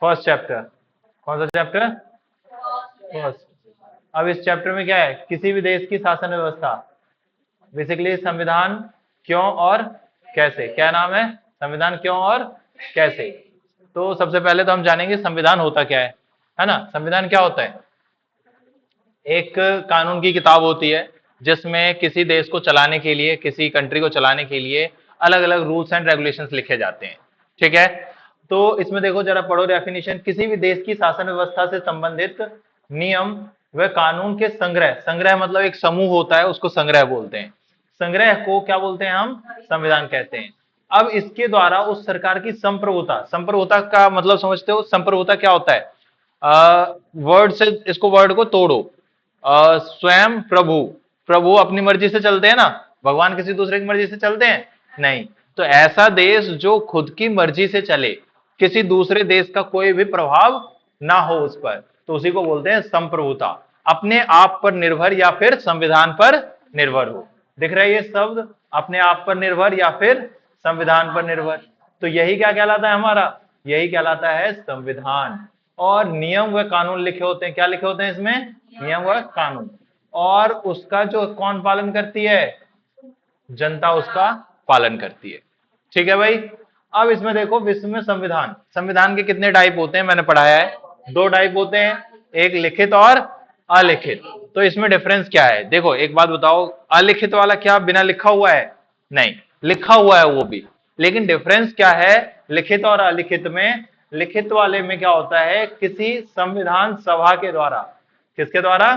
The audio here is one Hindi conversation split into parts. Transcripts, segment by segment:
First chapter. कौन सा चैप्टर? फर्स्ट। अब इस चैप्टर में क्या है? किसी भी देश की शासन व्यवस्था, बेसिकली संविधान क्यों और कैसे। क्या नाम है? संविधान क्यों और कैसे। तो सबसे पहले तो हम जानेंगे संविधान होता क्या है ना। संविधान क्या होता है? एक कानून की किताब होती है जिसमें किसी देश को चलाने के लिए, किसी कंट्री को चलाने के लिए अलग अलग रूल्स एंड रेगुलेशंस लिखे जाते हैं। ठीक है, तो इसमें देखो जरा पढ़ो डेफिनेशन। किसी भी देश की शासन व्यवस्था से संबंधित नियम व कानून के संग्रह, संग्रह मतलब एक समूह होता है उसको संग्रह बोलते हैं। संग्रह को क्या बोलते हैं हम? संविधान कहते हैं। अब इसके द्वारा उस सरकार की संप्रभुता, संप्रभुता का मतलब समझते हो? संप्रभुता क्या होता है? वर्ड से इसको, वर्ड को तोड़ो। स्वयं प्रभु, प्रभु अपनी मर्जी से चलते हैं ना, भगवान किसी दूसरे की मर्जी से चलते हैं? नहीं। तो ऐसा देश जो खुद की मर्जी से चले, किसी दूसरे देश का कोई भी प्रभाव ना हो उस पर, तो उसी को बोलते हैं संप्रभुता। अपने आप पर निर्भर या फिर संविधान पर निर्भर हो। दिख रहा है ये शब्द? अपने आप पर निर्भर या फिर संविधान पर निर्भर। तो यही क्या कहलाता है हमारा? यही कहलाता है संविधान। और नियम व कानून लिखे होते हैं। क्या लिखे होते हैं इसमें? नियम व कानून। और उसका जो कौन पालन करती है? जनता उसका पालन करती है। ठीक है भाई। अब इसमें देखो विश्व में संविधान, संविधान के कितने टाइप होते हैं मैंने पढ़ाया है। दो टाइप होते हैं, एक लिखित और अलिखित। तो इसमें डिफरेंस क्या है? देखो एक बात बताओ, अलिखित वाला क्या बिना लिखा हुआ है? नहीं, लिखा हुआ है वो भी। लेकिन डिफरेंस क्या है लिखित और अलिखित में? लिखित वाले में क्या होता है? किसी संविधान सभा के द्वारा, किसके द्वारा?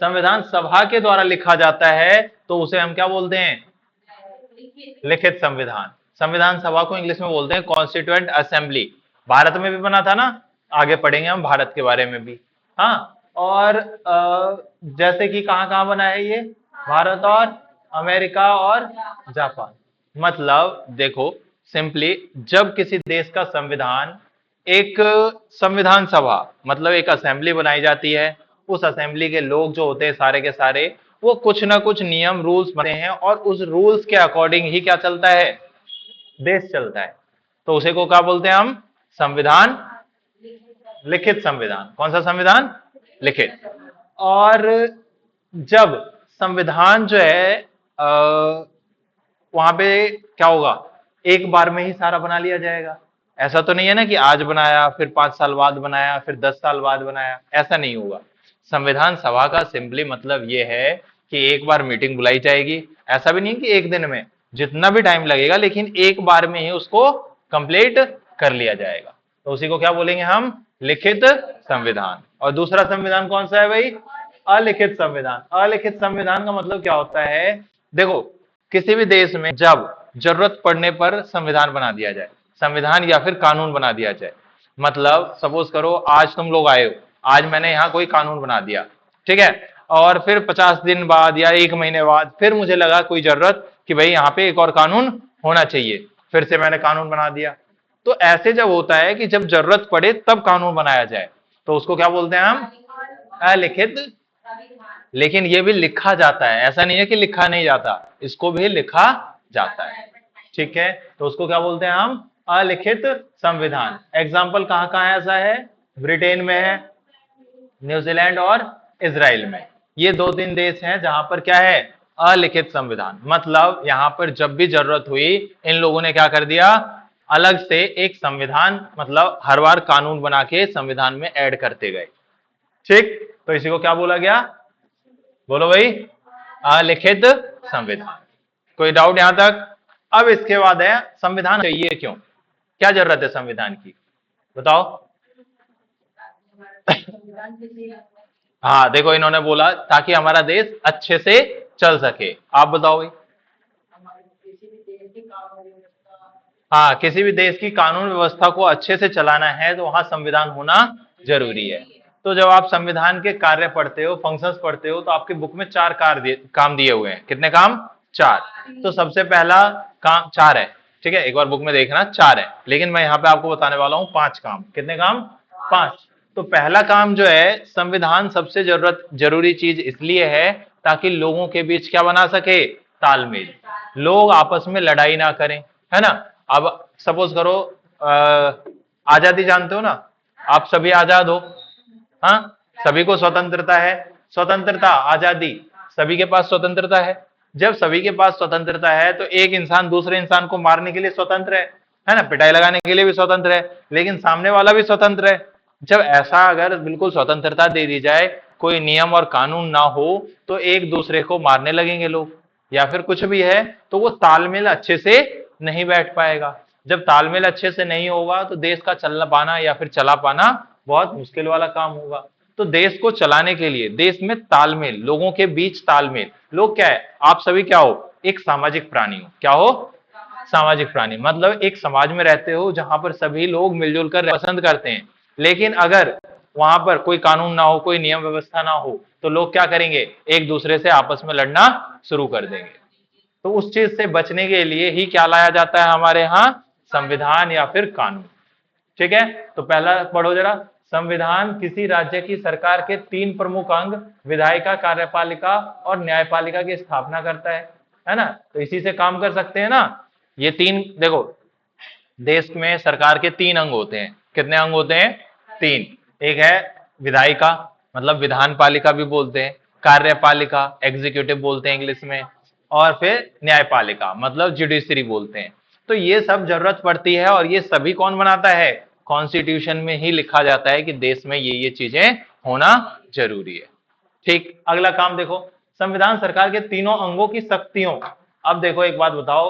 संविधान सभा के द्वारा लिखा जाता है, तो उसे हम क्या बोलते हैं? लिखित संविधान। संविधान सभा को इंग्लिश में बोलते हैं कॉन्स्टिट्यूएंट असेंबली। भारत में भी बना था ना, आगे पढ़ेंगे हम भारत के बारे में भी। हाँ, और जैसे कि कहां कहां बना है ये? भारत और अमेरिका और जापान। मतलब देखो सिंपली, जब किसी देश का संविधान, एक संविधान सभा मतलब एक असेंबली बनाई जाती है, उस असेंबली के लोग जो होते हैं सारे के सारे, वो कुछ ना कुछ नियम रूल्स बनाते हैं और उस रूल्स के अकॉर्डिंग ही क्या चलता है? देश चलता है। तो उसे को क्या बोलते हैं हम? संविधान। लिखित संविधान। कौन सा संविधान? लिखित। और जब संविधान जो है वहां पे क्या होगा? एक बार में ही सारा बना लिया जाएगा। ऐसा तो नहीं है ना कि आज बनाया फिर 5 साल बाद बनाया फिर 10 साल बाद बनाया, ऐसा नहीं होगा। संविधान सभा का सिंपली मतलब यह है कि एक बार मीटिंग बुलाई जाएगी। ऐसा भी नहीं कि एक दिन में, जितना भी टाइम लगेगा, लेकिन एक बार में ही उसको कंप्लीट कर लिया जाएगा। तो उसी को क्या बोलेंगे हम? लिखित संविधान। और दूसरा संविधान कौन सा है भाई? अलिखित संविधान। अलिखित संविधान का मतलब क्या होता है? देखो किसी भी देश में जब जरूरत पड़ने पर संविधान बना दिया जाए, संविधान या फिर कानून बना दिया जाए। मतलब सपोज करो आज तुम लोग आए हो, आज मैंने यहाँ कोई कानून बना दिया, ठीक है, और फिर 50 दिन बाद या 1 महीने बाद फिर मुझे लगा कोई जरूरत कि भाई यहाँ पे एक और कानून होना चाहिए, फिर से मैंने कानून बना दिया। तो ऐसे जब होता है कि जब जरूरत पड़े तब कानून बनाया जाए, तो उसको क्या बोलते हैं हम? अलिखित। लेकिन ये भी लिखा जाता है, ऐसा नहीं है कि लिखा नहीं जाता, इसको भी लिखा जाता है। ठीक है, तो उसको क्या बोलते हैं हम? अलिखित संविधान। एग्जाम्पल कहां कहां ऐसा है? ब्रिटेन में है, न्यूजीलैंड और इजराइल में। ये 2-3 देश हैं जहां पर क्या है? अलिखित संविधान। मतलब यहां पर जब भी जरूरत हुई, इन लोगों ने क्या कर दिया? अलग से एक संविधान, मतलब हर बार कानून बना के संविधान में ऐड करते गए। ठीक, तो इसी को क्या बोला गया? बोलो भाई, अलिखित संविधान। कोई डाउट यहां तक? अब इसके बाद है संविधान चाहिए क्यों, क्या जरूरत है संविधान की, बताओ। हाँ देखो, इन्होंने बोला ताकि हमारा देश अच्छे से चल सके। आप बताओ भाई। हाँ, किसी भी देश की कानून व्यवस्था को अच्छे से चलाना है तो वहां संविधान होना जरूरी है। तो जब आप संविधान के कार्य पढ़ते हो, फंक्शंस पढ़ते हो, तो आपकी बुक में 4 काम दिए हुए हैं। कितने काम? 4। तो सबसे पहला काम 4 है, ठीक है, एक बार बुक में देखना 4 है, लेकिन मैं यहाँ पे आपको बताने वाला हूँ 5 काम। कितने काम? 5। तो पहला काम जो है, संविधान सबसे जरूरी चीज इसलिए है ताकि लोगों के बीच क्या बना सके? तालमेल। लोग आपस में लड़ाई ना करें, है ना। अब सपोज करो आजादी जानते हो ना, आप सभी आजाद हो, हाँ, सभी को स्वतंत्रता है, स्वतंत्रता आजादी, सभी के पास स्वतंत्रता है। जब सभी के पास स्वतंत्रता है तो एक इंसान दूसरे इंसान को मारने के लिए स्वतंत्र है ना, पिटाई लगाने के लिए भी स्वतंत्र है, लेकिन सामने वाला भी स्वतंत्र है। जब ऐसा अगर बिल्कुल स्वतंत्रता दे दी जाए, कोई नियम और कानून ना हो, तो एक दूसरे को मारने लगेंगे लोग, या फिर कुछ भी है, तो वो तालमेल अच्छे से नहीं बैठ पाएगा। जब तालमेल अच्छे से नहीं होगा तो देश का चलना पाना या फिर चला पाना बहुत मुश्किल वाला काम होगा। तो देश को चलाने के लिए देश में तालमेल, लोगों के बीच तालमेल, लोग क्या है, आप सभी क्या हो, एक सामाजिक प्राणी हो, क्या हो, सामाजिक प्राणी, मतलब एक समाज में रहते हो जहां पर सभी लोग मिलजुल कर पसंद करते हैं। लेकिन अगर वहां पर कोई कानून ना हो, कोई नियम व्यवस्था ना हो, तो लोग क्या करेंगे, एक दूसरे से आपस में लड़ना शुरू कर देंगे। तो उस चीज से बचने के लिए ही क्या लाया जाता है हमारे यहाँ, संविधान या फिर कानून। ठीक है, तो पहला पढ़ो जरा, संविधान किसी राज्य की सरकार के तीन प्रमुख अंग विधायिका, कार्यपालिका और न्यायपालिका की स्थापना करता है ना, तो इसी से काम कर सकते हैं ना। ये तीन देखो, देश में सरकार के तीन अंग होते हैं, कितने अंग होते हैं, तीन। एक है विधायिका, मतलब विधान पालिका भी बोलते हैं, कार्यपालिका एग्जीक्यूटिव बोलते हैं इंग्लिश में, और फिर न्यायपालिका मतलब जुडिशरी बोलते हैं। तो ये सब जरूरत पड़ती है, और ये सभी कौन बनाता है, कॉन्स्टिट्यूशन में ही लिखा जाता है कि देश में ये चीजें होना जरूरी है। ठीक, अगला काम देखो, संविधान सरकार के तीनों अंगों की शक्तियों। अब देखो एक बात बताओ,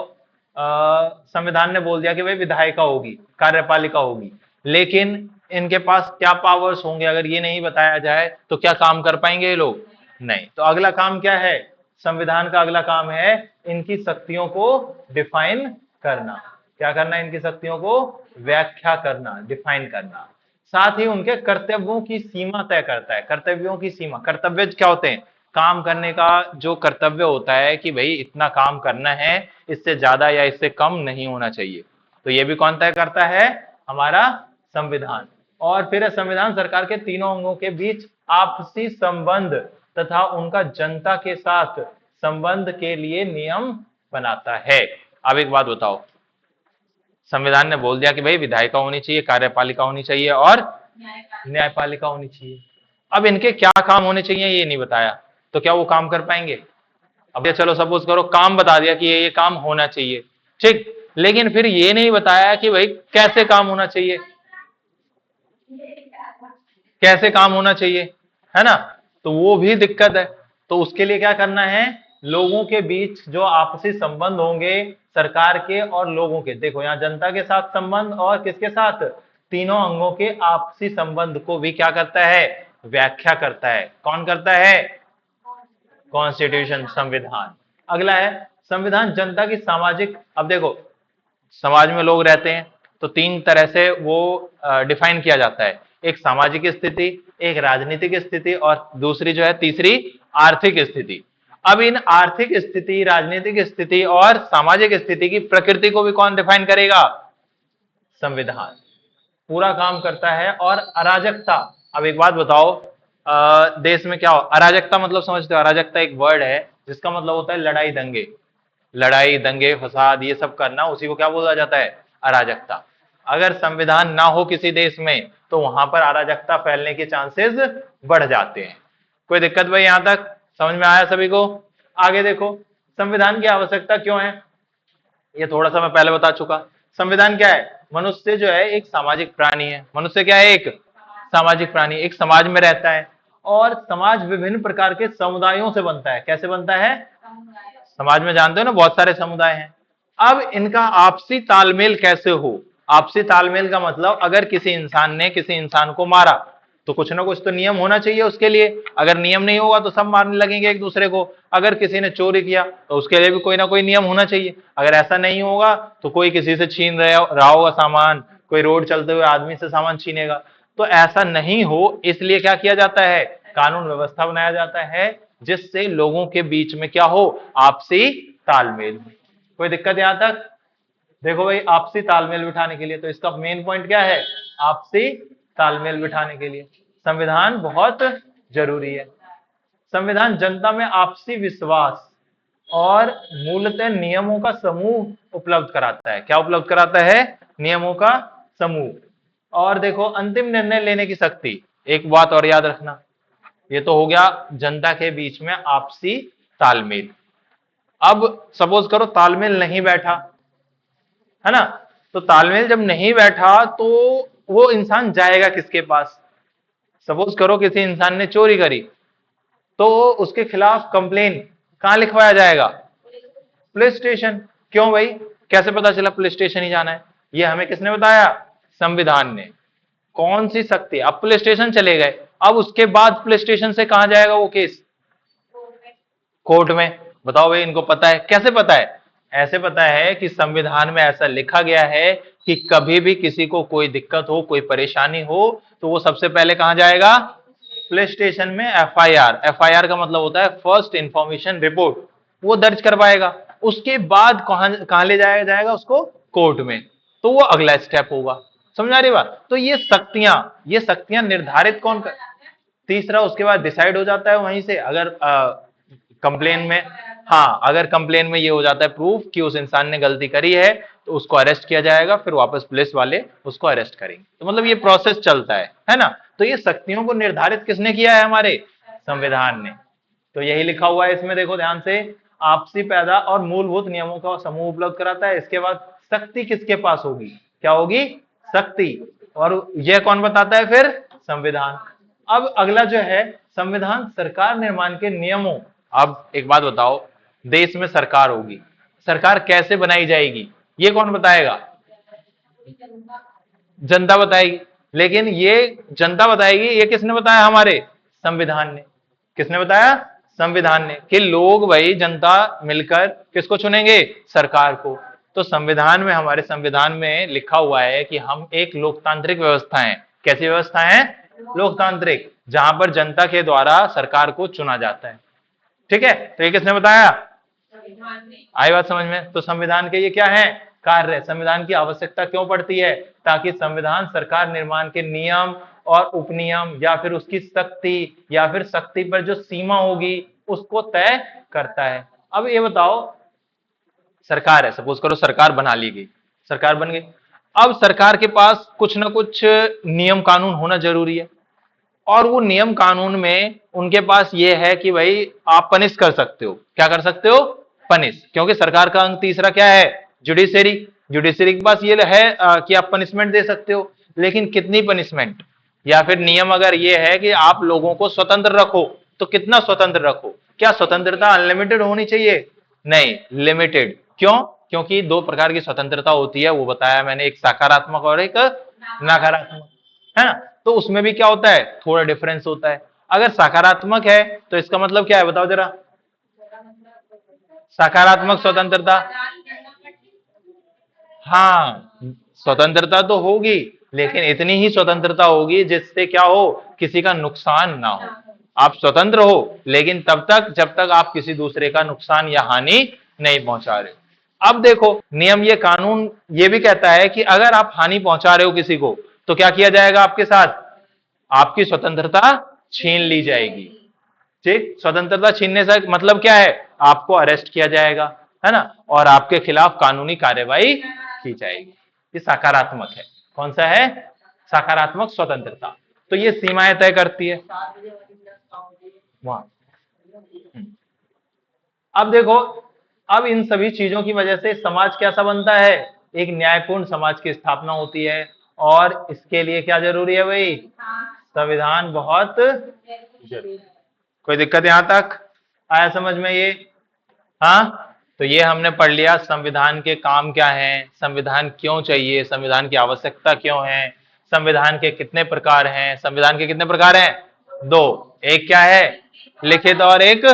संविधान ने बोल दिया कि भाई विधायिका होगी, कार्यपालिका होगी, लेकिन इनके पास क्या पावर्स होंगे, अगर ये नहीं बताया जाए तो क्या काम कर पाएंगे ये लोग, नहीं। तो अगला काम क्या है, संविधान का अगला काम है इनकी शक्तियों को डिफाइन करना। क्या करना, इनकी शक्तियों को व्याख्या करना, डिफाइन करना। साथ ही उनके कर्तव्यों की सीमा तय करता है। कर्तव्यों की सीमा, कर्तव्य क्या होते हैं, काम करने का जो कर्तव्य होता है कि भाई इतना काम करना है, इससे ज्यादा या इससे कम नहीं होना चाहिए, तो ये भी कौन तय करता है, हमारा संविधान। और फिर संविधान सरकार के तीनों अंगों के बीच आपसी संबंध तथा उनका जनता के साथ संबंध के लिए नियम बनाता है। अब एक बात बताओ, संविधान ने बोल दिया कि भाई विधायिका होनी चाहिए, कार्यपालिका होनी चाहिए और न्यायपालिका होनी चाहिए। अब इनके क्या काम होने चाहिए ये नहीं बताया, तो क्या वो काम कर पाएंगे। अब ये चलो सपोज करो काम बता दिया कि ये काम होना चाहिए, ठीक, लेकिन फिर ये नहीं बताया कि भाई कैसे काम होना चाहिए, कैसे काम होना चाहिए, है ना, तो वो भी दिक्कत है। तो उसके लिए क्या करना है, लोगों के बीच जो आपसी संबंध होंगे सरकार के और लोगों के, देखो यहाँ जनता के साथ संबंध और किसके साथ, तीनों अंगों के आपसी संबंध को भी क्या करता है, व्याख्या करता है। कौन करता है, कॉन्स्टिट्यूशन, संविधान। अगला है संविधान जनता की सामाजिक, अब देखो समाज में लोग रहते हैं तो तीन तरह से वो डिफाइन किया जाता है, एक सामाजिक स्थिति, एक राजनीतिक स्थिति और दूसरी जो है तीसरी आर्थिक स्थिति। अब इन आर्थिक स्थिति, राजनीतिक स्थिति और सामाजिक स्थिति की प्रकृति को भी कौन डिफाइन करेगा, संविधान पूरा काम करता है। और अराजकता, अब एक बात बताओ, देश में क्या हो, अराजकता मतलब समझते हो, अराजकता एक वर्ड है जिसका मतलब होता है लड़ाई दंगे, लड़ाई दंगे फसाद ये सब करना, उसी को क्या बोला जाता है, अराजकता। अगर संविधान ना हो किसी देश में तो वहां पर अराजकता फैलने के चांसेस बढ़ जाते हैं। कोई दिक्कत भाई, यहां तक समझ में आया सभी को। आगे देखो, संविधान की आवश्यकता क्यों है, ये थोड़ा सा मैं पहले बता चुका। संविधान क्या है, मनुष्य जो है एक सामाजिक प्राणी है, मनुष्य क्या है, एक सामाजिक प्राणी, एक समाज में रहता है, और समाज विभिन्न प्रकार के समुदायों से बनता है। कैसे बनता है, समाज में जानते हो ना बहुत सारे समुदाय हैं। अब इनका आपसी तालमेल कैसे हो, आपसी तालमेल का मतलब अगर किसी इंसान ने किसी इंसान को मारा तो कुछ ना कुछ तो नियम होना चाहिए उसके लिए, अगर नियम नहीं होगा तो सब मारने लगेंगे एक दूसरे को। अगर किसी ने चोरी किया तो उसके लिए भी कोई ना कोई नियम होना चाहिए, अगर ऐसा नहीं होगा तो कोई किसी से छीन रहा होगा सामान, कोई रोड चलते हुए आदमी से सामान छीनेगा। तो ऐसा नहीं हो इसलिए क्या किया जाता है, कानून व्यवस्था बनाया जाता है जिससे लोगों के बीच में क्या हो, आपसी तालमेल। कोई दिक्कत यहां तक, देखो भाई आपसी तालमेल बिठाने के लिए, तो इसका मेन पॉइंट क्या है, आपसी तालमेल बिठाने के लिए संविधान बहुत जरूरी है। संविधान जनता में आपसी विश्वास और मूलतः नियमों का समूह उपलब्ध कराता है। क्या उपलब्ध कराता है, नियमों का समूह। और देखो अंतिम निर्णय लेने की शक्ति। एक बात और याद रखना, ये तो हो गया जनता के बीच में आपसी तालमेल। अब सपोज करो तालमेल नहीं बैठा, है ना, तो तालमेल जब नहीं बैठा तो वो इंसान जाएगा किसके पास? सपोज करो किसी इंसान ने चोरी करी, तो उसके खिलाफ कंप्लेन कहां लिखवाया जाएगा? Police station. क्यों भाई? कैसे पता चला पुलिस स्टेशन ही जाना है? ये हमें किसने बताया? संविधान ने। कौन सी शक्ति? अब पुलिस स्टेशन चले गए, अब उसके बाद पुलिस स्टेशन से कहां जाएगा वो केस? कोर्ट में। बताओ भाई, इनको पता है? कैसे पता है? ऐसे पता है कि संविधान में ऐसा लिखा गया है कि कभी भी किसी को कोई दिक्कत हो, कोई परेशानी हो, तो वो सबसे पहले कहां जाएगा? पुलिस स्टेशन में एफआईआर। एफआईआर का मतलब होता है फर्स्ट इंफॉर्मेशन रिपोर्ट, वो दर्ज करवाएगा। उसके बाद कहां ले जाया जाएगा उसको? कोर्ट में। तो वो अगला स्टेप होगा। समझ आ रही बात? तो ये शक्तियां निर्धारित कौन कर? तीसरा, उसके बाद डिसाइड हो जाता है वहीं से, अगर कंप्लेन में, हाँ, अगर कंप्लेन में ये हो जाता है प्रूफ कि उस इंसान ने गलती करी है, तो उसको अरेस्ट किया जाएगा, फिर वापस पुलिस वाले उसको अरेस्ट करेंगे। तो मतलब ये प्रोसेस चलता है ना? तो ये शक्तियों को निर्धारित किसने किया है? हमारे संविधान ने। तो यही लिखा हुआ है इसमें, देखो ध्यान से, आपसी पैदा और मूलभूत नियमों का समूह उपलब्ध कराता है। इसके बाद शक्ति किसके पास होगी? क्या होगी? शक्ति। और यह कौन बताता है फिर? संविधान। अब अगला जो है, संविधान सरकार निर्माण के नियमों। अब एक बात बताओ, देश में सरकार होगी, सरकार कैसे बनाई जाएगी? ये कौन बताएगा? जनता बताएगी। लेकिन ये जनता बताएगी, ये किसने बताया? हमारे संविधान ने। किसने बताया? संविधान ने। कि लोग, भाई जनता मिलकर किसको चुनेंगे? सरकार को। तो संविधान में, हमारे संविधान में लिखा हुआ है कि हम एक लोकतांत्रिक व्यवस्था है। कैसी व्यवस्था है? लोकतांत्रिक, जहां पर जनता के द्वारा सरकार को चुना जाता है। ठीक है, तो ये किसने बताया? आई बात समझ में? तो संविधान के ये क्या है? कार्य। संविधान की आवश्यकता क्यों पड़ती है? ताकि संविधान सरकार निर्माण के नियम और उपनियम, या फिर उसकी शक्ति, या फिर शक्ति पर जो सीमा होगी, उसको तय करता है। अब ये बताओ, सरकार है, सपोज करो सरकार बना ली गई, सरकार बन गई। अब सरकार के पास कुछ ना कुछ नियम कानून होना जरूरी है, और वो नियम कानून में उनके पास ये है कि भाई आप पनिश कर सकते हो। क्या कर सकते हो? पनिश। क्योंकि सरकार का अंग तीसरा क्या है? जुडिशरी। जुडिशरी के पास ये है कि आप पनिशमेंट दे सकते हो, लेकिन कितनी पनिशमेंट? या फिर नियम अगर ये है कि आप लोगों को स्वतंत्र रखो, तो कितना स्वतंत्र रखो? क्या स्वतंत्रता अनलिमिटेड होनी चाहिए? नहीं, लिमिटेड। क्यों? क्योंकि दो प्रकार की स्वतंत्रता होती है, वो बताया मैंने, एक सकारात्मक और एक नकारात्मक, है ना? तो उसमें भी क्या होता है? थोड़ा डिफरेंस होता है। अगर सकारात्मक है तो इसका मतलब क्या है? बताओ जरा। सकारात्मक स्वतंत्रता, हाँ, स्वतंत्रता तो होगी, लेकिन इतनी ही स्वतंत्रता होगी जिससे क्या हो? किसी का नुकसान ना हो। आप स्वतंत्र हो, लेकिन तब तक जब तक आप किसी दूसरे का नुकसान या हानि नहीं पहुंचा रहे हो। अब देखो, नियम, ये कानून ये भी कहता है कि अगर आप हानि पहुंचा रहे हो किसी को, तो क्या किया जाएगा आपके साथ? आपकी स्वतंत्रता छीन ली जाएगी। ठीक, स्वतंत्रता छीनने से मतलब क्या है? आपको अरेस्ट किया जाएगा, है ना, और आपके खिलाफ कानूनी कार्यवाही की जाएगी। ये सकारात्मक है। कौन सा है? सकारात्मक स्वतंत्रता। तो ये सीमाएं तय करती है वहां। अब देखो, अब इन सभी चीजों की वजह से समाज कैसा बनता है? एक न्यायपूर्ण समाज की स्थापना होती है। और इसके लिए क्या जरूरी है भाई? संविधान बहुत जरूरी। कोई दिक्कत यहां तक आया समझ में ये? हाँ, तो ये हमने पढ़ लिया संविधान के काम क्या हैं, संविधान क्यों चाहिए, संविधान की आवश्यकता क्यों है, संविधान के कितने प्रकार हैं। संविधान के कितने प्रकार हैं? दो। एक क्या है? लिखित, और एक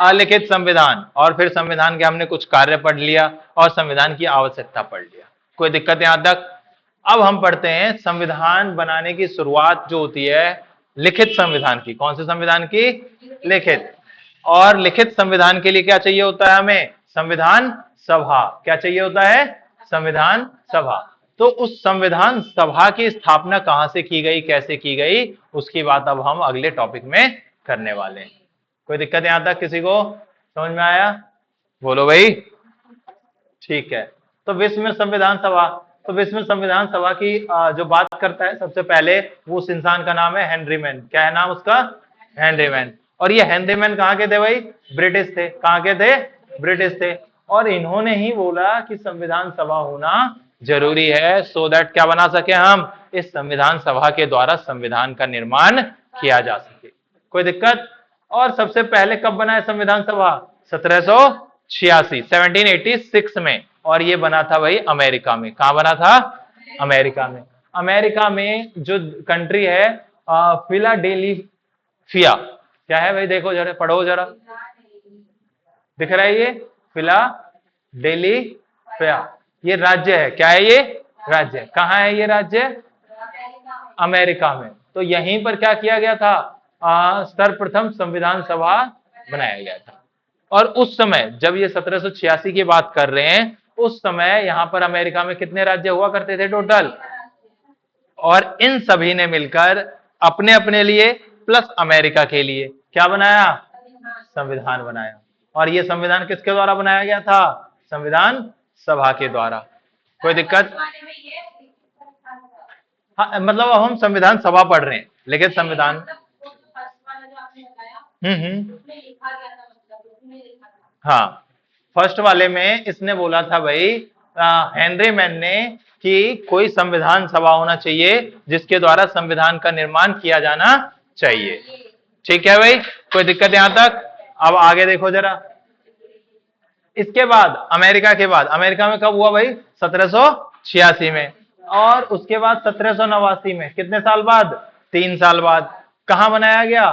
अलिखित संविधान। और फिर संविधान के हमने कुछ कार्य पढ़ लिया, और संविधान की आवश्यकता पढ़ लिया। कोई दिक्कत यहां तक? अब हम पढ़ते हैं संविधान बनाने की शुरुआत जो होती है लिखित संविधान की। कौन से संविधान की? लिखित। और लिखित संविधान के लिए क्या चाहिए होता है हमें? संविधान सभा। क्या चाहिए होता है? संविधान सभा। तो उस संविधान सभा की स्थापना कहां से की गई, कैसे की गई, उसकी बात अब हम अगले टॉपिक में करने वाले हैं। कोई दिक्कत यहां तक किसी को समझ में आया? बोलो भाई। ठीक है, तो विश्व में संविधान सभा, तो विश्व संविधान सभा की जो बात करता है सबसे पहले, वो उस इंसान का नाम है हेनरी मैन। क्या है नाम उसका? Henry man. और ये हेनरी मैन कहाँ के थे भाई? ब्रिटिश थे। कहाँ के थे? ब्रिटिश थे। और इन्होंने ही बोला कि संविधान सभा होना जरूरी है, सो दैट क्या बना सके हम, इस संविधान सभा के द्वारा संविधान का निर्माण किया जा सके। कोई दिक्कत? और सबसे पहले कब बना है संविधान सभा? 1786, 1786 में। और ये बना था भाई अमेरिका में। कहां बना था? अमेरिका में। अमेरिका में जो कंट्री है फिलाडेल्फिया। क्या है भाई? देखो जरा, पढ़ो जरा, दिख रहा है ये फिलाडेल्फिया, ये राज्य है। क्या है ये? राज्य है। कहाँ है ये राज्य? अमेरिका में। तो यहीं पर क्या किया गया था? सर्वप्रथम संविधान सभा बनाया गया था। और उस समय जब ये 1786 की बात कर रहे हैं, उस समय यहां पर अमेरिका में कितने राज्य हुआ करते थे टोटल? और इन सभी ने मिलकर अपने अपने लिए प्लस अमेरिका के लिए क्या बनाया? संविधान बनाया। और ये संविधान किसके द्वारा बनाया गया था? संविधान सभा के द्वारा। कोई दिक्कत? हाँ, मतलब अब हम संविधान सभा पढ़ रहे हैं, लेकिन संविधान हाँ, फर्स्ट वाले में इसने बोला था भाई हेनरी मैन ने कि कोई संविधान सभा होना चाहिए जिसके द्वारा संविधान का निर्माण किया जाना चाहिए। ठीक है भाई, कोई दिक्कत यहां तक? अब आगे देखो जरा। इसके बाद अमेरिका के बाद, अमेरिका में कब हुआ भाई? 1786 में। और उसके बाद 1789 में, कितने साल बाद? 3 साल बाद। कहां बनाया गया?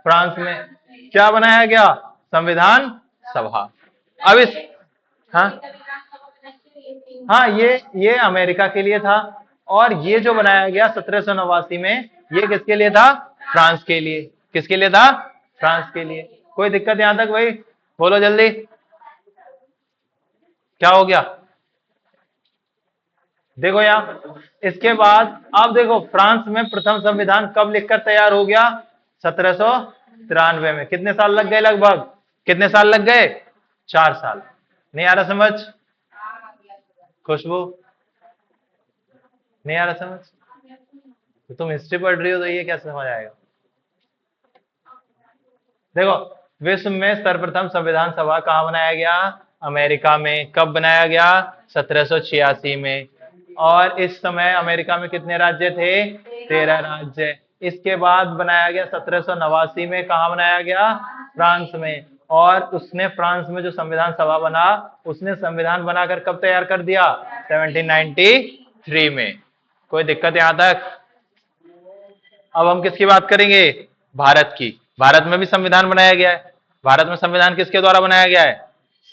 फ्रांस में। क्या बनाया गया? संविधान सभा। अब इस हाँ हाँ, ये अमेरिका के लिए था। और ये जो बनाया गया 1789 में, ये किसके लिए था? फ्रांस के लिए। किसके लिए था? फ्रांस के लिए। कोई दिक्कत यहां तक भाई? बोलो जल्दी, क्या हो गया? देखो यहां, इसके बाद अब देखो, फ्रांस में प्रथम संविधान कब लिखकर तैयार हो गया? 1793 में। कितने साल लग गए लगभग? कितने साल लग गए? 4 साल। नहीं आ रहा समझ? खुशबू, नहीं आ रहा समझ? तो तुम हिस्ट्री पढ़ रही हो तो ये कैसे समझ आएगा? देखो, विश्व में सर्वप्रथम संविधान सभा कहां बनाया गया? अमेरिका में। कब बनाया गया? 1786 में। और इस समय अमेरिका में कितने राज्य थे? 13 राज्य। इसके बाद बनाया गया 1789 में। कहां बनाया गया? फ्रांस में। और उसने फ्रांस में जो संविधान सभा बना, उसने संविधान बनाकर कब तैयार कर दिया? 1793 में। कोई दिक्कत यहां तक? अब हम किसकी बात करेंगे? भारत की। भारत में भी संविधान बनाया गया है। भारत में संविधान किसके द्वारा बनाया गया है?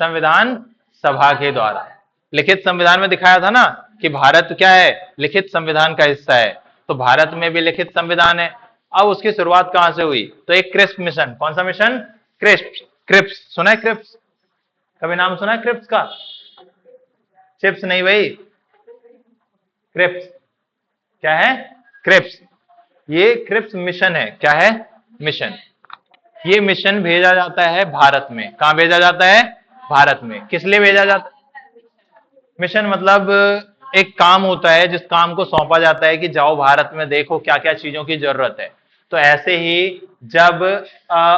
संविधान सभा के द्वारा। लिखित संविधान में दिखाया था ना कि भारत क्या है? लिखित संविधान का हिस्सा है। तो भारत में भी लिखित संविधान है। अब उसकी शुरुआत कहां से हुई? तो एक क्रिप्स मिशन। कौन सा मिशन? क्रिप्स। क्रिप्स सुना है? क्रिप्स कभी नाम सुना है क्रिप्स का? चिप्स नहीं भाई, क्रिप्स। क्या है? क्रिप्स। ये क्रिप्स मिशन है। क्या है? मिशन। ये मिशन भेजा जाता है भारत में। कहां भेजा जाता है? भारत में। किस लिए भेजा जाता है? मिशन मतलब एक काम होता है जिस काम को सौंपा जाता है कि जाओ भारत में देखो क्या क्या चीजों की जरूरत है। तो ऐसे ही जब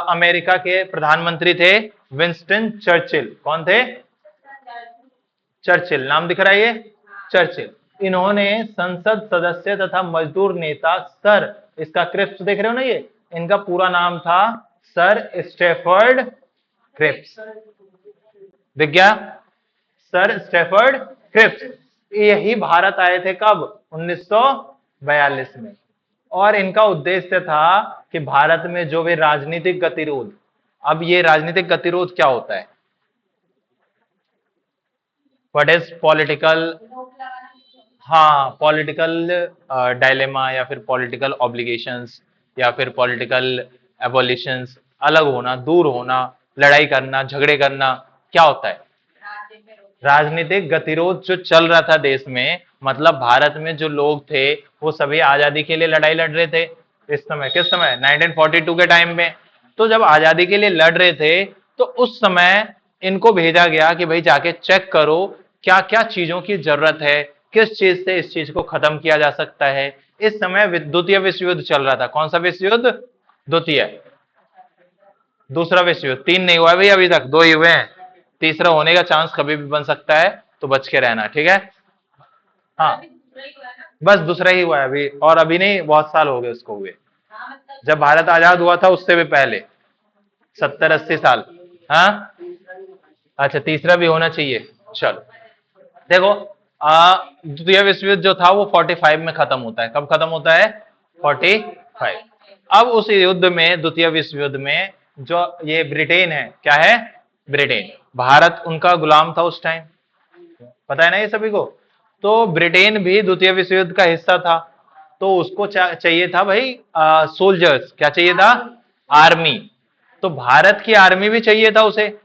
अमेरिका के प्रधानमंत्री थे विंस्टन चर्चिल। कौन थे? चर्चिल। नाम दिख रहा है ये? चर्चिल। इन्होंने संसद सदस्य तथा मजदूर नेता सर, इसका क्रिप्स देख रहे हो ना, ये इनका पूरा नाम था सर स्टैफर्ड क्रिप्स। दिख गया? Sir Stafford Cripps. यही भारत आए थे कब? 1942 में। और इनका उद्देश्य था कि भारत में जो भी राजनीतिक गतिरोध, अब ये राजनीतिक गतिरोध क्या होता है? What is political? हाँ, पॉलिटिकल डायलेमा या फिर पॉलिटिकल ऑब्लिगेशंस या फिर पॉलिटिकल एबोलिशंस, अलग होना, दूर होना, लड़ाई करना, झगड़े करना, क्या होता है? राजनीतिक गतिरोध जो चल रहा था देश में, मतलब भारत में जो लोग थे वो सभी आजादी के लिए लड़ाई लड़ रहे थे इस समय। किस समय? 1942 के टाइम में। तो जब आजादी के लिए लड़ रहे थे तो उस समय इनको भेजा गया कि भाई जाके चेक करो क्या क्या चीजों की जरूरत है, किस चीज से इस चीज को खत्म किया जा सकता है। इस समय द्वितीय विश्व युद्ध चल रहा था। कौन सा विश्व युद्ध? द्वितीय। दूसरा विश्व युद्ध, 3 नहीं हुआ है भाई, अभी तक 2 ही हुए हैं। तीसरा होने का चांस कभी भी बन सकता है, तो बच के रहना, ठीक है। हाँ, बस दूसरा ही हुआ है अभी, और अभी नहीं, बहुत साल हो गए उसको हुए। जब भारत आजाद हुआ था उससे भी पहले 70-80 साल। हाँ, अच्छा, तीसरा भी होना चाहिए। चलो देखो, द्वितीय विश्व युद्ध जो था वो 45 में खत्म होता है। कब खत्म होता है? 45। अब उस युद्ध में, द्वितीय विश्व युद्ध में, जो ये ब्रिटेन है, क्या है? ब्रिटेन। भारत उनका गुलाम था उस टाइम, पता है ना ये सभी को। तो ब्रिटेन भी द्वितीय विश्व युद्ध का हिस्सा था, तो उसको चाहिए था भाई सोल्जर्स। क्या चाहिए था? आर्मी। तो भारत की आर्मी भी चाहिए था उसे।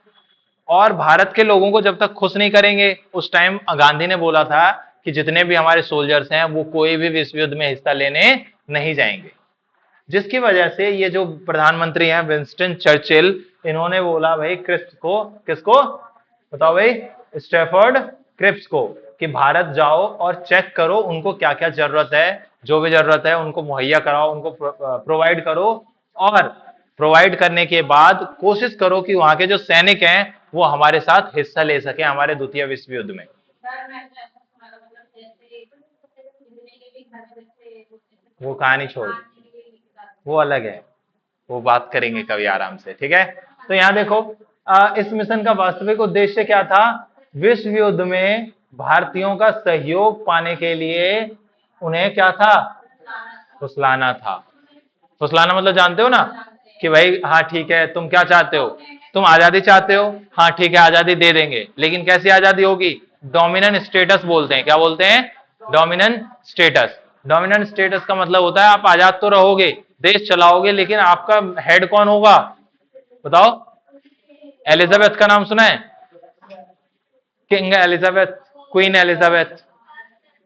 और भारत के लोगों को जब तक खुश नहीं करेंगे, उस टाइम गांधी ने बोला था कि जितने भी हमारे सोल्जर्स हैं वो कोई भी विश्व युद्ध में हिस्सा लेने नहीं जाएंगे। जिसकी वजह से ये जो प्रधानमंत्री हैं विंस्टन चर्चिल, इन्होंने बोला भाई क्रिप्स को, किसको बताओ भाई? स्टैफर्ड क्रिप्स को, कि भारत जाओ और चेक करो उनको क्या क्या जरूरत है, जो भी जरूरत है उनको मुहैया कराओ, उनको प्रोवाइड करो, और प्रोवाइड करने के बाद कोशिश करो कि वहां के जो सैनिक हैं वो हमारे साथ हिस्सा ले सके हमारे द्वितीय विश्व युद्ध में। वो कहानी छोड़, वो अलग है, वो बात करेंगे कभी आराम से, ठीक है। तो यहाँ देखो, इस मिशन का वास्तविक उद्देश्य क्या था? विश्व युद्ध में भारतीयों का सहयोग पाने के लिए उन्हें क्या था? फुसलाना था। फुसलाना मतलब जानते हो ना, कि भाई हाँ ठीक है, तुम क्या चाहते हो? तुम आजादी चाहते हो, हाँ ठीक है आजादी दे देंगे, लेकिन कैसी आजादी होगी? डोमिनेंट स्टेटस बोलते हैं। क्या बोलते हैं? Dominant status. डोमिनेंट स्टेटस का मतलब होता है आप आजाद तो रहोगे, देश चलाओगे, लेकिन आपका हेड कौन होगा? बताओ। एलिजाबेथ का नाम सुना है? King Elizabeth, queen Elizabeth.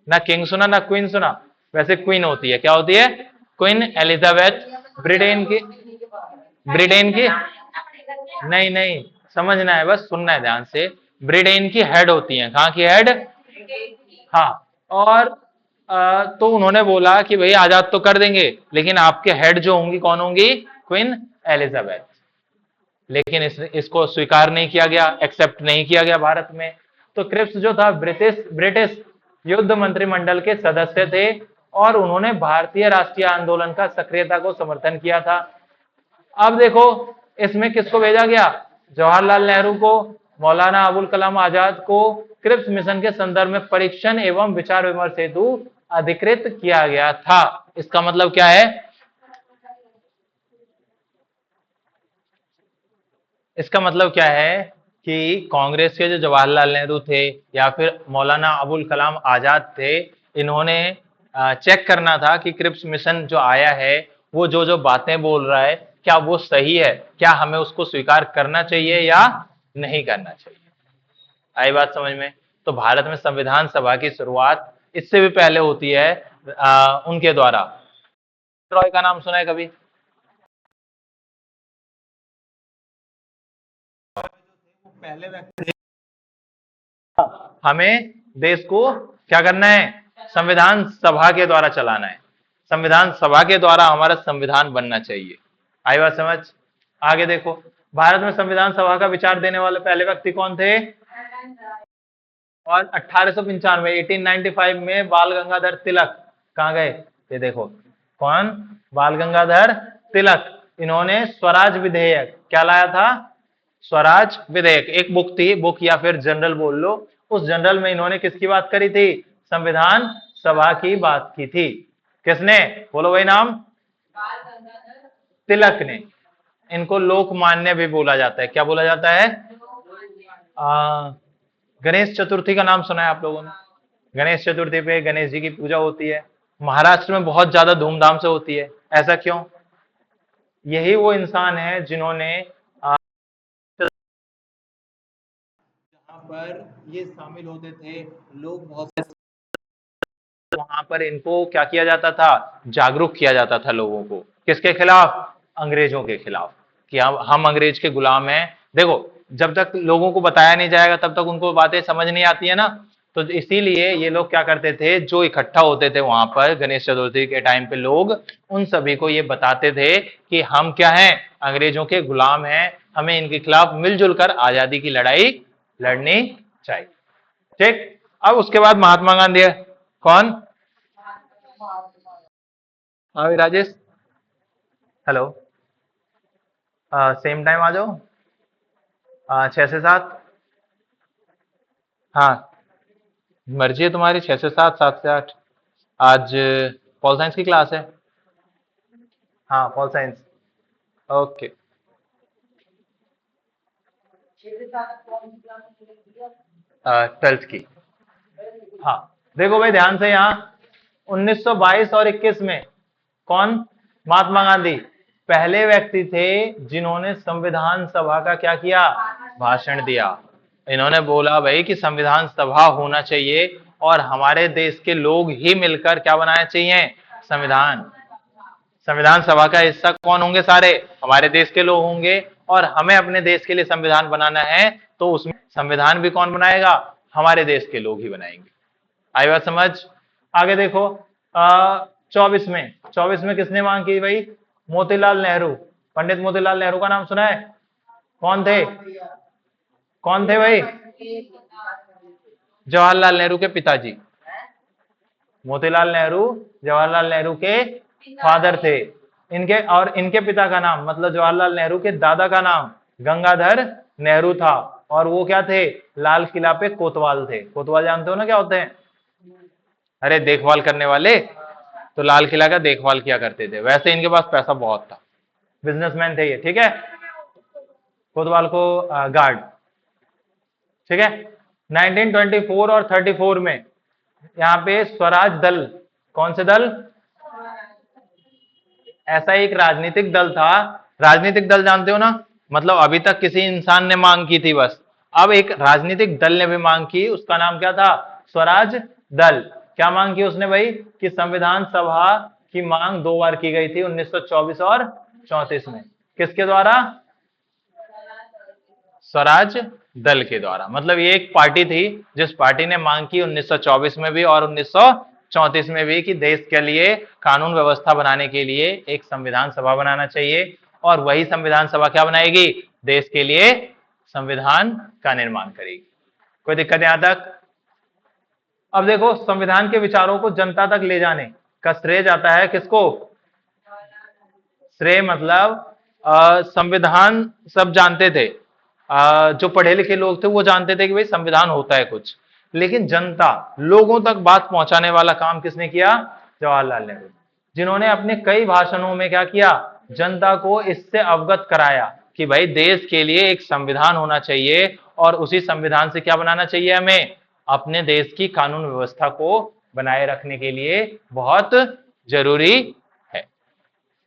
ना किंग सुना ना क्वीन सुना, वैसे क्वीन होती है। क्या होती है? Queen Elizabeth. ब्रिटेन की, ब्रिटेन की, नहीं नहीं, समझना है, बस सुनना है ध्यान से। ब्रिटेन की हेड होती है। कहाँ की हेड? हाँ। और तो उन्होंने बोला कि भाई आजाद तो कर देंगे, लेकिन आपके हेड जो होंगी कौन होंगी? Queen Elizabeth. लेकिन इसको स्वीकार नहीं किया गया, एक्सेप्ट नहीं किया गया भारत में। तो क्रिप्स जो था ब्रिटिश ब्रिटिश युद्ध मंत्रिमंडल के सदस्य थे, और उन्होंने भारतीय राष्ट्रीय आंदोलन का सक्रियता को समर्थन किया था। अब देखो, इसमें किसको भेजा गया? जवाहरलाल नेहरू को, मौलाना अबुल कलाम आजाद को क्रिप्स मिशन के संदर्भ में परीक्षण एवं विचार विमर्श हेतु अधिकृत किया गया था। इसका मतलब क्या है? इसका मतलब क्या है कि कांग्रेस के जो जवाहरलाल नेहरू थे या फिर मौलाना अबुल कलाम आजाद थे, इन्होंने चेक करना था कि क्रिप्स मिशन जो आया है वो जो जो बातें बोल रहा है क्या वो सही है, क्या हमें उसको स्वीकार करना चाहिए या नहीं करना चाहिए। आई बात समझ में? तो भारत में संविधान सभा की शुरुआत इससे भी पहले होती है उनके द्वारा। रॉय का नाम सुना है कभी? पहले व्यक्ति, हमें देश को क्या करना है? संविधान सभा के द्वारा चलाना है। संविधान सभा के द्वारा हमारा संविधान बनना चाहिए। आई बात समझ? आगे देखो, भारत में संविधान सभा का विचार देने वाले पहले व्यक्ति कौन थे? और 1895 1895 में बाल गंगाधर तिलक कहाँ गए? ये देखो, कौन? बाल गंगाधर तिलक। इन्होंने स्वराज विधेयक क्या लाया था? स्वराज विधेयक। एक बुक थी, बुक या फिर जनरल बोल लो, उस जनरल में इन्होंने किसकी बात करी थी? संविधान सभा की बात की थी। किसने? बोलो भाई नाम। तिलक ने। इनको लोकमान्य भी बोला जाता है। क्या बोला जाता है? गणेश चतुर्थी का नाम सुना है आप लोगों ने? गणेश चतुर्थी पे गणेश जी की पूजा होती है, महाराष्ट्र में बहुत ज्यादा धूमधाम से होती है। ऐसा क्यों? यही वो इंसान है जिन्होंने जहां पर ये शामिल होते थे लोग, बहुत वहां पर इनको क्या किया जाता था? जागरूक किया जाता था लोगों को। किसके खिलाफ? अंग्रेजों के खिलाफ, कि हम अंग्रेज के गुलाम हैं। देखो, जब तक लोगों को बताया नहीं जाएगा तब तक उनको बातें समझ नहीं आती है ना। तो इसीलिए ये लोग क्या करते थे, जो इकट्ठा होते थे वहां पर गणेश चतुर्थी के टाइम पे, लोग उन सभी को ये बताते थे कि हम क्या हैं, अंग्रेजों के गुलाम हैं, हमें इनके खिलाफ मिलजुल कर आजादी की लड़ाई लड़नी चाहिए। ठीक। अब उसके बाद महात्मा गांधी है। कौन? हाँ भाई राजेश, हेलो। सेम टाइम आ जाओ, 6 से 7। हाँ, मर्जी है तुम्हारी, 6 से 7, 7 से 8। आज पॉल साइंस की क्लास है। हाँ, पॉल साइंस। ओके। 12th की। हाँ, देखो भाई ध्यान से, यहाँ 1922 और 21 में कौन? महात्मा गांधी पहले व्यक्ति थे जिन्होंने संविधान सभा का क्या किया? भाषण दिया। इन्होंने बोला भाई कि संविधान सभा होना चाहिए और हमारे देश के लोग ही मिलकर क्या बनाना चाहिए? संविधान। संविधान सभा का हिस्सा कौन होंगे? सारे हमारे देश के लोग होंगे, और हमें अपने देश के लिए संविधान बनाना है, तो उसमें संविधान भी कौन बनाएगा? हमारे देश के लोग ही बनाएंगे। आई बात समझ? आगे देखो, 24 में किसने मांग की भाई? मोतीलाल नेहरू। पंडित मोतीलाल नेहरू का नाम सुना है? कौन थे? कौन थे भाई? जवाहरलाल नेहरू के पिताजी। मोतीलाल नेहरू जवाहरलाल नेहरू के फादर थे। इनके और इनके पिता का नाम, मतलब जवाहरलाल नेहरू के दादा का नाम गंगाधर नेहरू था, और वो क्या थे? लाल किला पे कोतवाल थे। कोतवाल जानते हो ना क्या होते हैं? अरे देखभाल करने वाले। तो लाल किला का देखभाल किया करते थे। वैसे इनके पास पैसा बहुत था, बिजनेसमैन थे ये। ठीक है, कोतवाल को गार्ड। ठीक है। 1924 और 34 में यहाँ पे स्वराज दल, कौन से दल? ऐसा एक राजनीतिक दल था। राजनीतिक दल जानते हो ना, मतलब अभी तक किसी इंसान ने मांग की थी बस, अब एक राजनीतिक दल ने भी मांग की। उसका नाम क्या था? स्वराज दल। क्या मांग की उसने भाई? कि संविधान सभा की मांग 2 बार की गई थी, 1924 और 34 में। किसके द्वारा? स्वराज दल के द्वारा। मतलब ये एक पार्टी थी जिस पार्टी ने मांग की 1924 में भी और 1934 में भी कि देश के लिए कानून व्यवस्था बनाने के लिए एक संविधान सभा बनाना चाहिए, और वही संविधान सभा क्या बनाएगी? देश के लिए संविधान का निर्माण करेगी। कोई दिक्कत यहां तक? अब देखो, संविधान के विचारों को जनता तक ले जाने का श्रेय जाता है किसको? श्रेय मतलब संविधान सब जानते थे, जो पढ़े लिखे लोग थे वो जानते थे कि भाई संविधान होता है कुछ, लेकिन जनता, लोगों तक बात पहुंचाने वाला काम किसने किया? जवाहरलाल नेहरू, जिन्होंने अपने कई भाषणों में क्या किया? जनता को इससे अवगत कराया कि भाई देश के लिए एक संविधान होना चाहिए, और उसी संविधान से क्या बनाना चाहिए? हमें अपने देश की कानून व्यवस्था को बनाए रखने के लिए बहुत जरूरी है।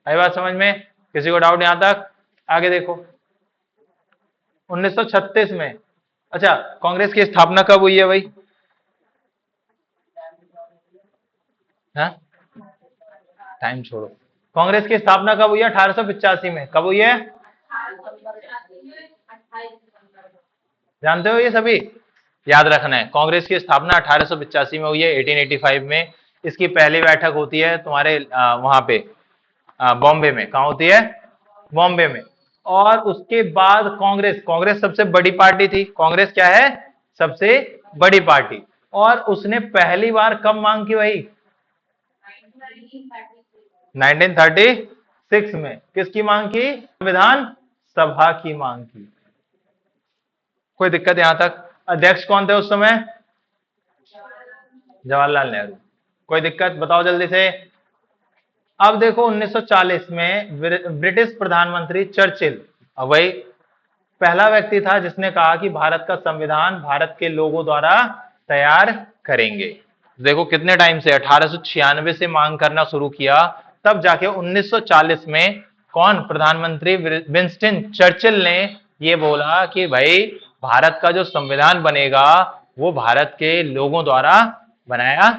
आई बात समझ में? किसी को डाउट यहां तक? आगे देखो, 1936 में, अच्छा कांग्रेस की स्थापना कब हुई है भाई? हाँ, टाइम छोड़ो। कांग्रेस की स्थापना कब हुई है? 1885 में। कब हुई है? जानते हो ये सभी? याद रखना है, कांग्रेस की स्थापना 1885 में हुई है, 1885 में। इसकी पहली बैठक होती है तुम्हारे वहां पे बॉम्बे में। कहाँ होती है? बॉम्बे में। और उसके बाद कांग्रेस, कांग्रेस सबसे बड़ी पार्टी थी। कांग्रेस क्या है? सबसे बड़ी पार्टी। और उसने पहली बार कब मांग की भाई? 1936 में। किसकी मांग की? संविधान सभा की मांग की। कोई दिक्कत यहां तक? अध्यक्ष कौन थे उस समय? जवाहरलाल नेहरू। कोई दिक्कत? बताओ जल्दी से। अब देखो, 1940 में ब्रिटिश प्रधानमंत्री चर्चिल, वही पहला व्यक्ति था जिसने कहा कि भारत का संविधान भारत के लोगों द्वारा तैयार करेंगे। देखो कितने टाइम से, 1896 से मांग करना शुरू किया, तब जाके 1940 में कौन? प्रधानमंत्री विंस्टन चर्चिल ने ये बोला कि भाई भारत का जो संविधान बनेगा वो भारत के लोगों द्वारा बनाया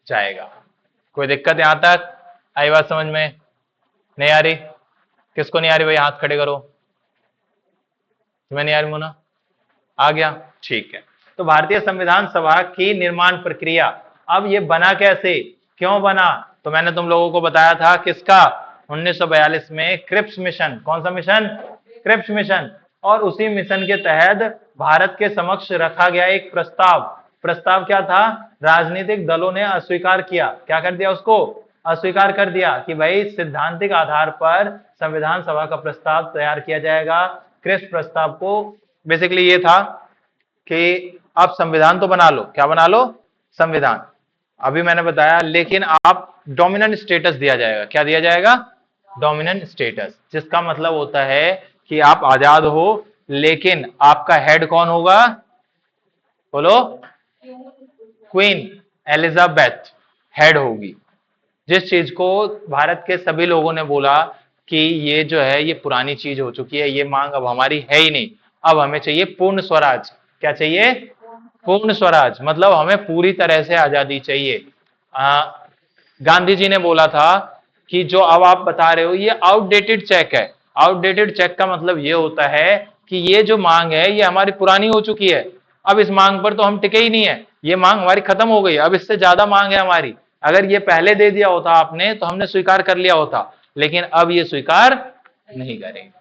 जाएगा। कोई दिक्कत यहां तक? आई बात समझ में? नहीं आ रही? किसको नहीं आ रही भाई? हाथ खड़े करो। तुम्हें नहीं आ रही मोना? आ गया? ठीक है। तो भारतीय संविधान सभा की निर्माण प्रक्रिया, अब ये बना कैसे, क्यों बना, तो मैंने तुम लोगों को बताया था किसका, 1942 में क्रिप्स मिशन। कौन सा मिशन, क्रिप्स मिशन। और उसी मिशन के तहत भारत के समक्ष रखा गया एक प्रस्ताव, प्रस्ताव क्या था, राजनीतिक दलों ने अस्वीकार किया, क्या कर दिया उसको, अस्वीकार कर दिया कि भाई सिद्धांतिक आधार पर संविधान सभा का प्रस्ताव तैयार किया जाएगा। क्रिप्स प्रस्ताव को बेसिकली ये था कि आप संविधान तो बना लो, क्या बना लो, संविधान, अभी मैंने बताया, लेकिन आप डोमिनेंट स्टेटस दिया जाएगा, क्या दिया जाएगा, डोमिनेंट स्टेटस, जिसका मतलब होता है कि आप आजाद हो, लेकिन आपका हेड कौन होगा, बोलो, क्वीन एलिजाबेथ हेड होगी। जिस चीज को भारत के सभी लोगों ने बोला कि ये जो है ये पुरानी चीज हो चुकी है, ये मांग अब हमारी है ही नहीं, अब हमें चाहिए पूर्ण स्वराज। क्या चाहिए, पूर्ण स्वराज, मतलब हमें पूरी तरह से आजादी चाहिए। गांधी जी ने बोला था कि जो अब आप बता रहे हो ये आउटडेटेड चेक है। आउटडेटेड चेक का मतलब ये होता है कि ये जो मांग है ये हमारी पुरानी हो चुकी है, अब इस मांग पर तो हम टिके ही नहीं है, ये मांग हमारी खत्म हो गई, अब इससे ज्यादा मांग है हमारी। अगर ये पहले दे दिया होता आपने तो हमने स्वीकार कर लिया होता, लेकिन अब ये स्वीकार नहीं करेंगे।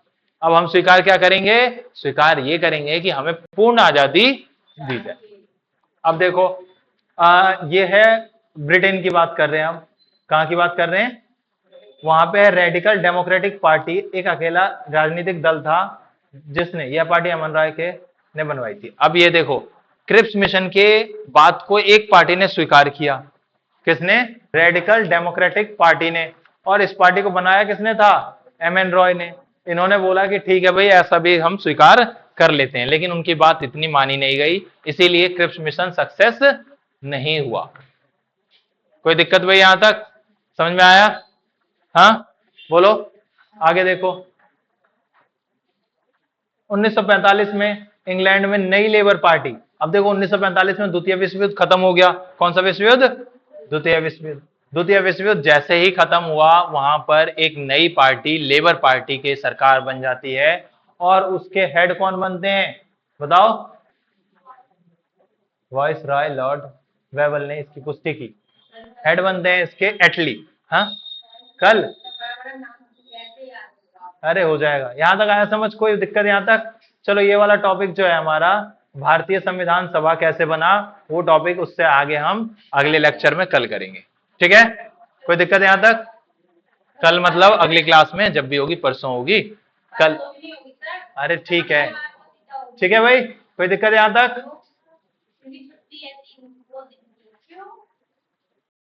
अब हम स्वीकार क्या करेंगे, स्वीकार ये करेंगे कि हमें पूर्ण आजादी दी जाए। अब देखो ये है ब्रिटेन की बात कर रहे हैं हम, कहां की बात कर रहे हैं, वहां पे रेडिकल डेमोक्रेटिक पार्टी, एक अकेला राजनीतिक दल था जिसने, यह पार्टी अमन राय के ने बनवाई थी। अब ये देखो क्रिप्स मिशन के बात को एक पार्टी ने स्वीकार किया, किसने, रेडिकल डेमोक्रेटिक पार्टी ने, और इस पार्टी को बनाया किसने था, एम एन रॉय ने। इन्होंने बोला कि ठीक है भाई ऐसा भी हम स्वीकार कर लेते हैं, लेकिन उनकी बात इतनी मानी नहीं गई, इसीलिए क्रिप्स मिशन सक्सेस नहीं हुआ। कोई दिक्कत भाई यहां तक समझ में आया, हाँ बोलो, आगे देखो। 1945 में इंग्लैंड में नई लेबर पार्टी, अब देखो 1945 में द्वितीय विश्व युद्ध खत्म हो गया, कौन सा विश्व युद्ध, द्वितीय विश्व युद्ध। द्वितीय विश्व युद्ध जैसे ही खत्म हुआ वहां पर एक नई पार्टी लेबर पार्टी की सरकार बन जाती है, और उसके हेड कौन बनते हैं, बताओ, वॉइस रॉय लॉर्ड वेवल ने इसकी पुष्टि की, हेड बनते हैं इसके एटली। हाँ कल, अरे हो जाएगा, यहां तक आया समझ, कोई दिक्कत यहां तक। चलो ये वाला टॉपिक जो है हमारा भारतीय संविधान सभा कैसे बना, वो टॉपिक उससे आगे हम अगले लेक्चर में कल करेंगे, ठीक है, कोई दिक्कत यहां तक, कल मतलब अगली क्लास में जब भी होगी, परसों होगी, कल, अरे ठीक है, ठीक है भाई, कोई दिक्कत यहां तक।